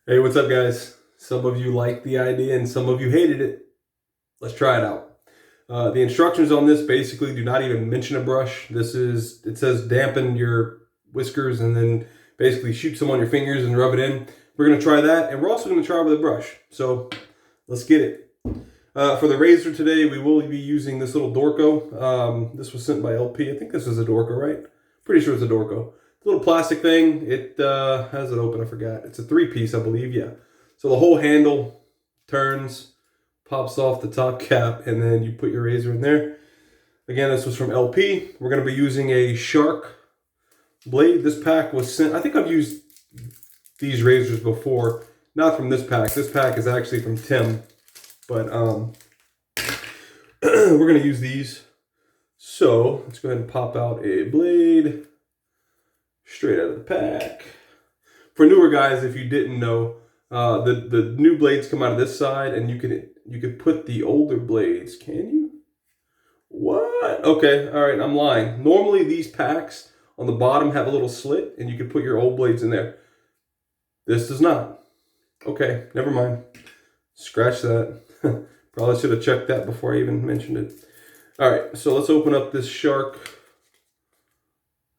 Hey, what's up, guys? Some of you liked the idea and some of you hated it. Let's try it out. The instructions on this basically do not even mention a brush. It says dampen your whiskers and then basically shoot some on your fingers and rub it in. We're going to try that, and we're also going to try with a brush. So let's get it. For the razor today, we will be using this little Dorco. This was sent by LP. I think this is a Dorco, right? Pretty sure it's a Dorco. It's a little plastic thing. It how does it open? I forgot. It's a 3-piece, I believe. Yeah. So the whole handle turns, pops off the top cap, and then you put your razor in there. Again, this was from LP. We're going to be using a Shark blade. This pack was sent. I think I've used these razors before. Not from this pack. This pack is actually from Tim. But we're going to use these. So let's go ahead and pop out a blade straight out of the pack. For newer guys, if you didn't know, the new blades come out of this side, and you could put the older blades. Can you? What? Okay, all right, I'm lying. Normally these packs on the bottom have a little slit, and you can put your old blades in there. This does not. Okay, never mind. Scratch that. Probably should have checked that before I even mentioned it. All right, so let's open up this Shark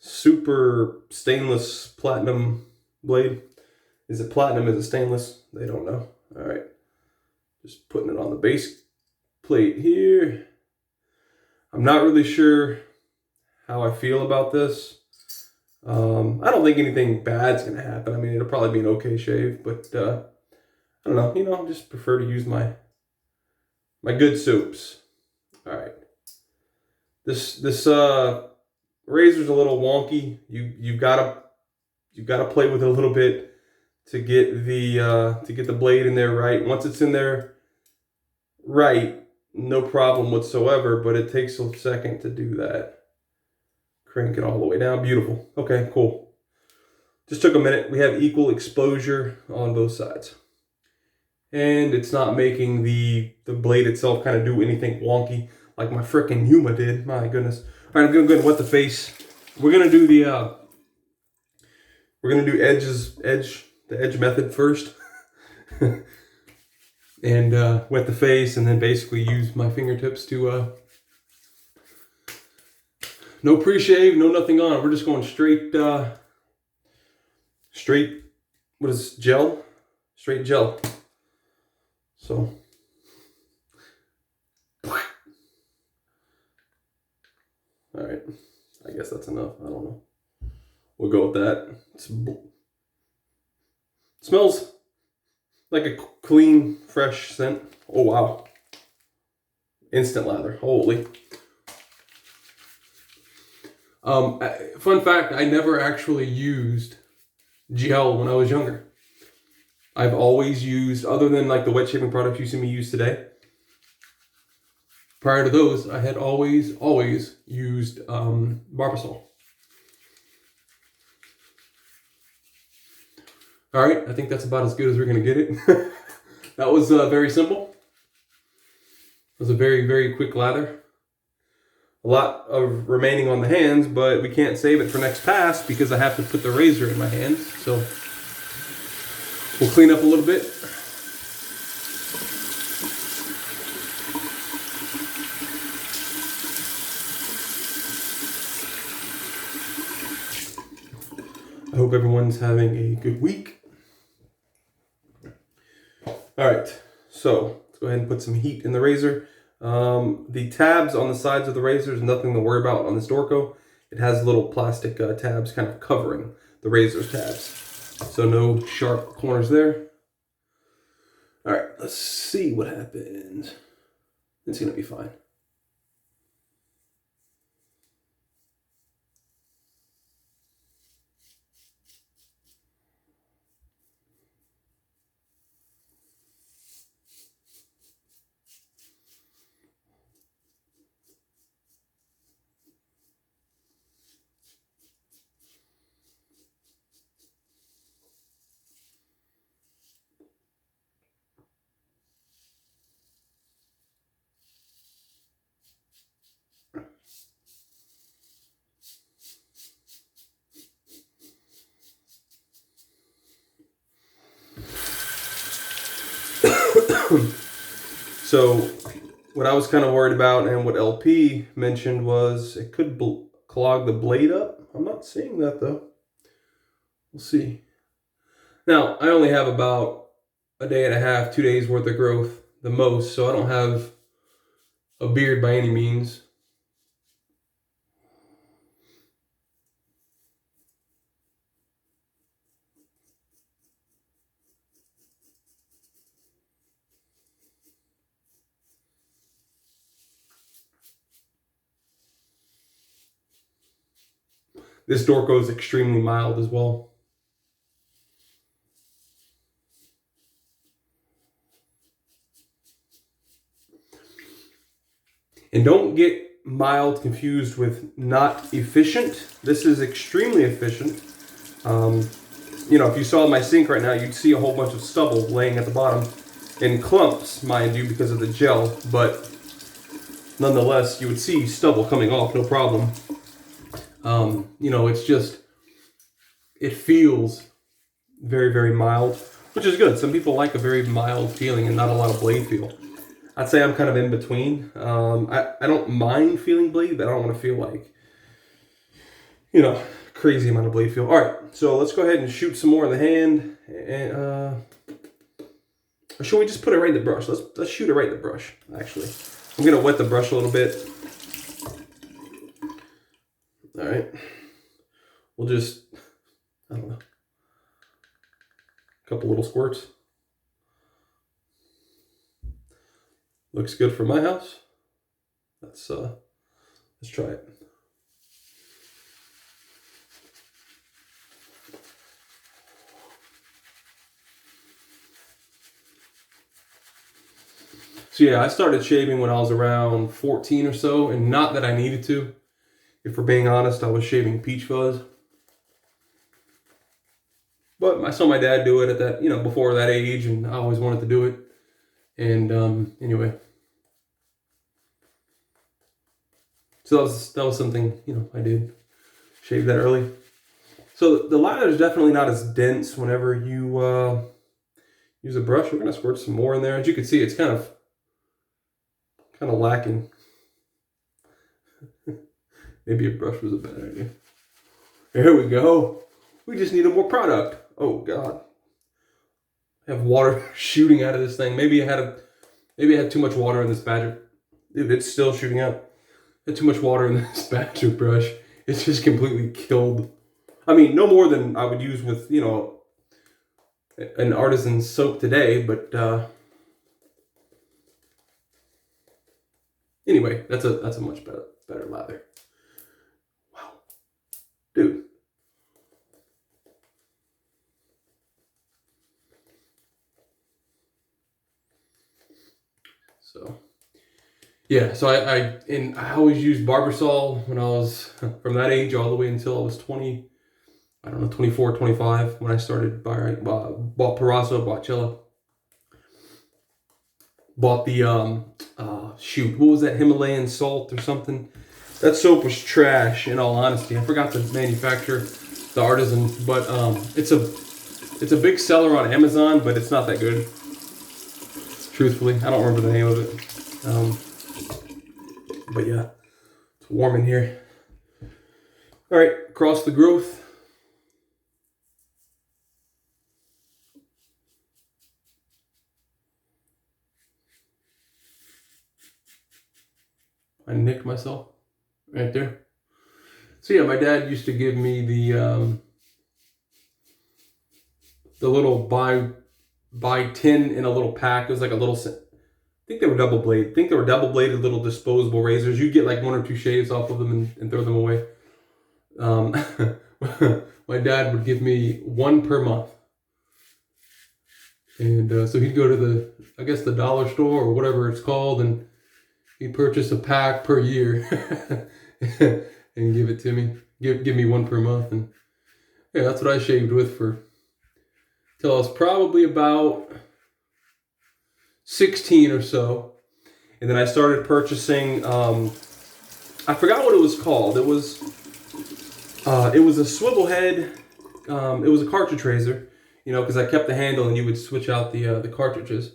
Super Stainless Platinum blade. Is it platinum? Is it stainless? They don't know. All right, just putting it on the base plate here. I'm not really sure how I feel about this. I don't think anything bad's gonna happen. I mean, it'll probably be an okay shave, but I don't know. I just prefer to use my good soaps. All right. This razor's a little wonky. You've gotta play with it a little bit to get the blade in there right. Once it's in there right, no problem whatsoever. But it takes a second to do that. Crank it all the way down. Beautiful. Okay, cool. Just took a minute. We have equal exposure on both sides. And it's not making the blade itself kind of do anything wonky like my frickin' Yuma did. My goodness. All right, I'm gonna go ahead and wet the face. We're gonna do the edge method first, and wet the face, and then basically use my fingertips to no pre-shave, no nothing on it. We're just going straight what is this, gel? Straight gel. So all right, I guess that's enough. I don't know. We'll go with that. Smells like a clean, fresh scent. Oh, wow. Instant lather. Holy. Fun fact, I never actually used gel when I was younger. I've always used, other than like the wet shaving products you see me use today, prior to those, I had always used Barbasol. All right, I think that's about as good as we're going to get it. That was very simple. It was a very, very quick lather. A lot of remaining on the hands, but we can't save it for next pass because I have to put the razor in my hands. So we'll clean up a little bit. I hope everyone's having a good week. All right, so let's go ahead and put some heat in the razor. The tabs on the sides of the razor is nothing to worry about on this Dorco. It has little plastic tabs kind of covering the razor's tabs. So no sharp corners there. All right, let's see what happens. It's gonna be fine. So what I was kind of worried about and what LP mentioned was it could clog the blade up. I'm not seeing that though. We'll see. Now, I only have about a day and a half, 2 days worth of growth, the most, so I don't have a beard by any means. This Dorco is extremely mild as well. And don't get mild confused with not efficient. This is extremely efficient. You know, if you saw my sink right now, you'd see a whole bunch of stubble laying at the bottom in clumps, mind you, because of the gel, but nonetheless, you would see stubble coming off, no problem. You know, it's just, it feels very, very mild, which is good. Some people like a very mild feeling and not a lot of blade feel. I'd say I'm kind of in between. I don't mind feeling blade, but I don't want to feel like, you know, crazy amount of blade feel. All right, so let's go ahead and shoot some more in the hand. And, or should we just put it right in the brush? Let's shoot it right in the brush, actually. I'm going to wet the brush a little bit. All right. We'll just, I don't know, a couple little squirts. Looks good for my house. Let's try it. So yeah, I started shaving when I was around 14 or so, and not that I needed to. If we're being honest, I was shaving peach fuzz. But I saw my dad do it at that, you know, before that age, and I always wanted to do it. And anyway, so that was something, you know, I did shave that early. So the lather is definitely not as dense whenever you use a brush. We're gonna squirt some more in there. As you can see, it's kind of lacking. Maybe a brush was a bad idea. There we go. We just needed more product. Oh God. I have water shooting out of this thing. Maybe I had too much water in this badger. Dude, it's still shooting out. I had too much water in this badger brush. It's just completely killed. I mean, no more than I would use with, you know, an artisan soap today, but anyway, that's a much better lather. Wow. Dude. So, yeah, so I always used Barbasol when I was from that age all the way until I was 20, I don't know, 24, 25 when I started bought Proraso, bought Chilla. Bought the, shoot, what was that, Himalayan salt or something? That soap was trash, in all honesty. I forgot the manufacturer, the artisan, but it's a big seller on Amazon, but it's not that good. Truthfully, I don't remember the name of it. But yeah, it's warm in here. All right, across the growth. I nicked myself right there. So yeah, my dad used to give me the little buy 10 in a little pack. It was like a little, I think they were double blade. I think they were double bladed little disposable razors. You get like 1 or 2 shaves off of them and throw them away. My dad would give me 1 per month. And so he'd go to I guess the dollar store or whatever it's called, and he'd purchase a pack per year and give it to me. Give me 1 per month. And yeah, that's what I shaved with till I was probably about 16 or so. And then I started purchasing, I forgot what it was called. It was a swivel head. It was a cartridge razor, you know, because I kept the handle and you would switch out the cartridges.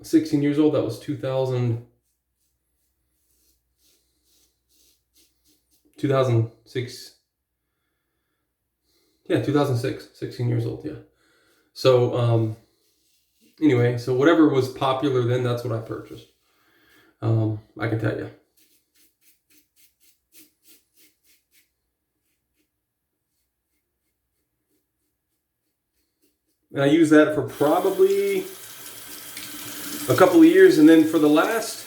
16 years old. That was 2006. Yeah, 2006. 16 years old. Yeah. So anyway, so whatever was popular then, that's what I purchased. I can tell you. And I used that for probably a couple of years, and then for the last,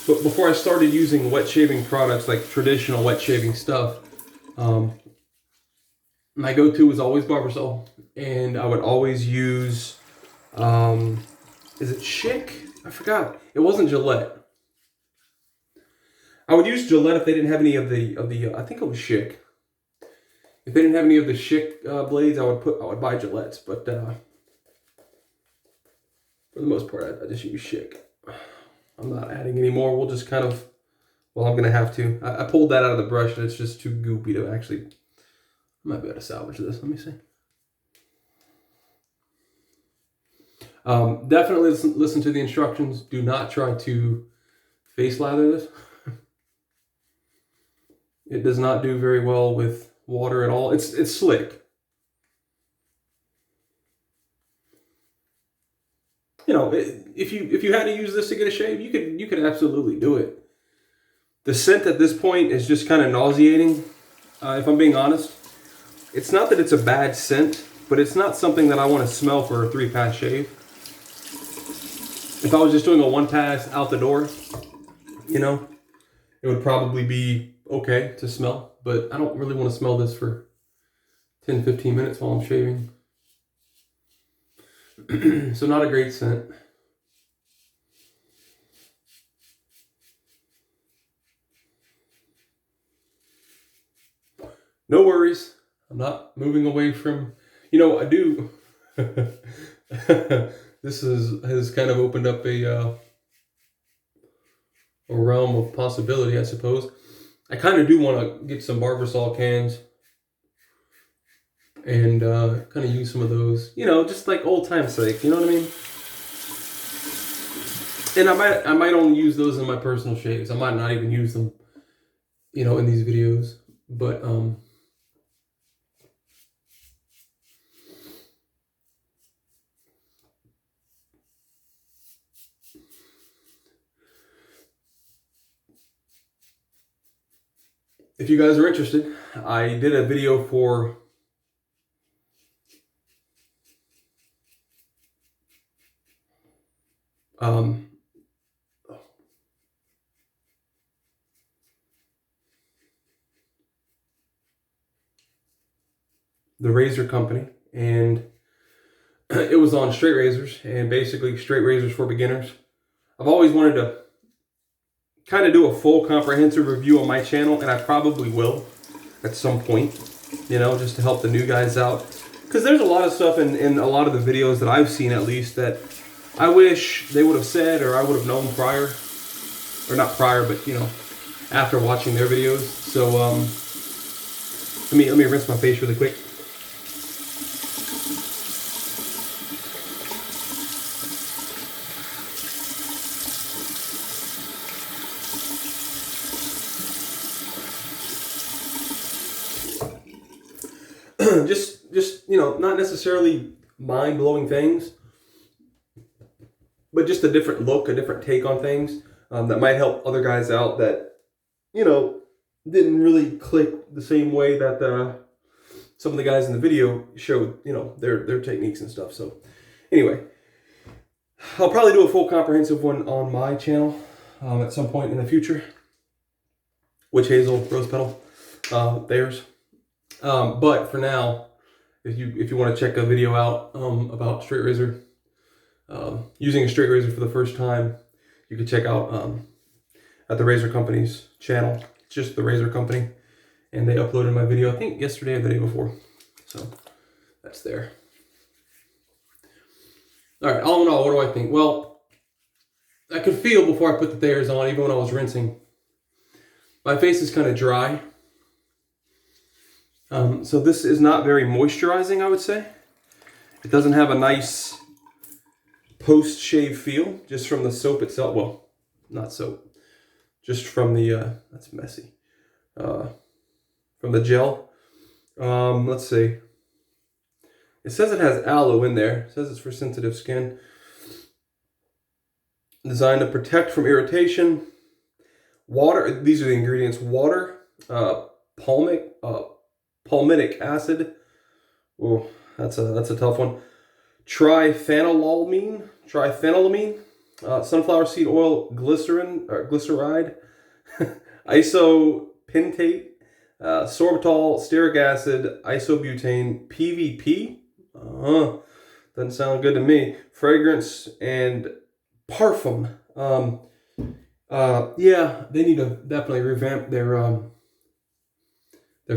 but before I started using wet shaving products, like traditional wet shaving stuff, my go-to was always Barbasol, and I would always use, is it Schick? I forgot. It wasn't Gillette. I would use Gillette if they didn't have any of the I think it was Schick. If they didn't have any of the Schick blades, I would buy Gillette's, but for the most part, I just use Schick. I'm not adding any more. We'll just kind of, well, I'm gonna have to. I pulled that out of the brush, and it's just too goopy to actually. I might be able to salvage this. Let me see. Definitely listen to the instructions. Do not try to face lather this. It does not do very well with water at all. It's slick. You know, if you had to use this to get a shave, you could absolutely do it. The scent at this point is just kind of nauseating. If I'm being honest, it's not that it's a bad scent, but it's not something that I want to smell for a 3-pass shave. If I was just doing a 1-pass out the door, you know, it would probably be okay to smell, but I don't really want to smell this for 10-15 minutes while I'm shaving. So not a great scent. No worries. I'm not moving away from, you know, I do. This has kind of opened up a realm of possibility, I suppose. I kind of do want to get some Barbasol cans and kind of use some of those, you know, just like old time's sake, you know what I mean? And I might only use those in my personal shaves. I might not even use them, you know, in these videos, but if you guys are interested, I did a video for the razor company, and it was on straight razors, and basically straight razors for beginners. I've always wanted to kind of do a full comprehensive review on my channel, and I probably will at some point, you know, just to help the new guys out. Because there's a lot of stuff in a lot of the videos that I've seen, at least, that I wish they would have said, or I would have known prior. Or not prior, but, you know, after watching their videos. So, let me rinse my face really quick. just you know, not necessarily mind-blowing things, but just a different look, a different take on things that might help other guys out that, you know, didn't really click the same way that some of the guys in the video showed, you know, their techniques and stuff. So anyway, I'll probably do a full comprehensive one on my channel at some point in the future. Witch hazel, rose petal, theirs. But for now, if you want to check a video out about straight razor, using a straight razor for the first time, you can check out at the Razor Company's channel. It's just the Razor Company, and they uploaded my video, I think yesterday or the day before. So that's there. All right, all in all, what do I think? Well, I could feel before I put the thayers on, even when I was rinsing, my face is kind of dry. So this is not very moisturizing, I would say. It doesn't have a nice post-shave feel just from the soap itself. Well, not soap. Just from the, that's messy. From the gel. Let's see. It says it has aloe in there. It says it's for sensitive skin. Designed to protect from irritation. Water, these are the ingredients. Water, palmitic acid. Oh, that's a tough one. Triphenyllamine, sunflower seed oil, glycerin, or glyceride, isopentate, sorbitol, stearic acid, isobutane, PVP. Doesn't sound good to me. Fragrance and parfum. Yeah, they need to definitely revamp their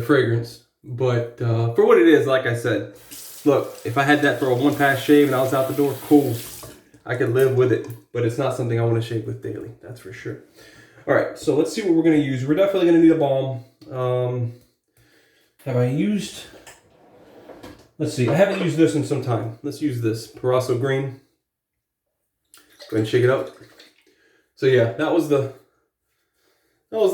fragrance. But for what it is, like I said, look, if I had that for a one-pass shave and I was out the door, cool. I could live with it, but it's not something I want to shave with daily. That's for sure. All right, so let's see what we're going to use. We're definitely going to need a balm. Have I used... Let's see. I haven't used this in some time. Let's use this Proraso green. Go ahead and shake it up. So yeah, that was the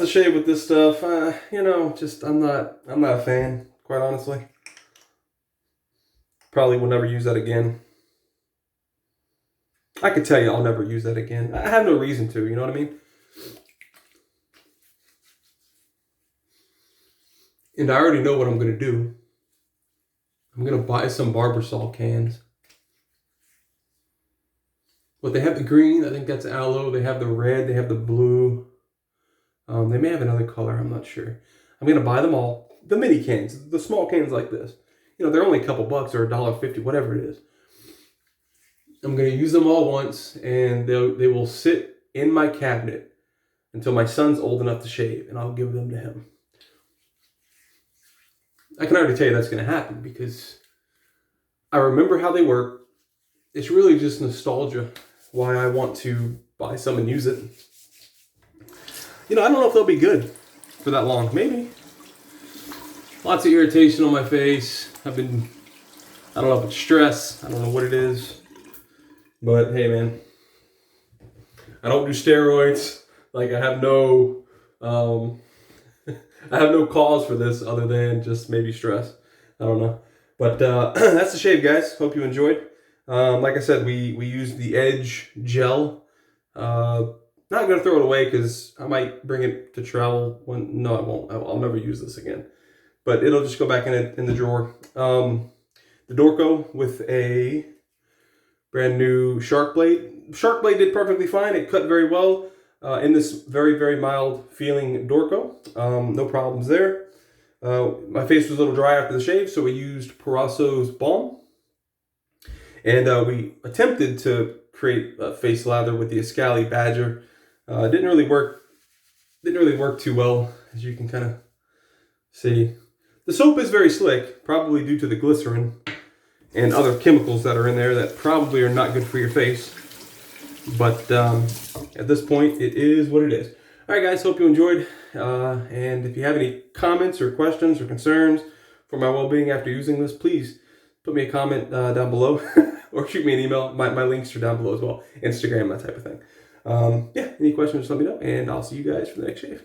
shave with this stuff. You know, just I'm not a fan, quite honestly. Probably will never use that again. I could tell you I'll never use that again. I have no reason to, you know what I mean? And I already know what I'm going to do. I'm going to buy some Barbasol cans. But they have the green, I think that's aloe. They have the red, they have the blue. They may have another color, I'm not sure. I'm going to buy them all. The mini cans, the small cans like this. You know, they're only a couple bucks or $1.50, whatever it is. I'm going to use them all once, and they will sit in my cabinet until my son's old enough to shave, and I'll give them to him. I can already tell you that's going to happen because I remember how they work. It's really just nostalgia why I want to buy some and use it. You know, I don't know if they'll be good for that long. Maybe. Lots of irritation on my face. I don't know if it's stress. I don't know what it is. But hey, man. I don't do steroids. Like, I have no cause for this other than just maybe stress. I don't know. But that's the shave, guys. Hope you enjoyed. Like I said, we used the Edge gel. Not going to throw it away because I might bring it to travel. No, I won't. I'll never use this again. But it'll just go back in the drawer. The Dorco with a brand new shark blade. Shark blade did perfectly fine. It cut very well in this very, very mild feeling Dorco. No problems there. My face was a little dry after the shave, so we used Proraso's Balm. And we attempted to create a face lather with the Ascali Badger. Didn't really work too well, as you can kind of see. The soap is very slick, probably due to the glycerin and other chemicals that are in there that probably are not good for your face. But at this point, it is what it is. All right, guys, hope you enjoyed. And if you have any comments or questions or concerns for my well-being after using this, please put me a comment down below or shoot me an email. My links are down below as well. Instagram, that type of thing. Yeah, any questions, just let me know, and I'll see you guys for the next shave.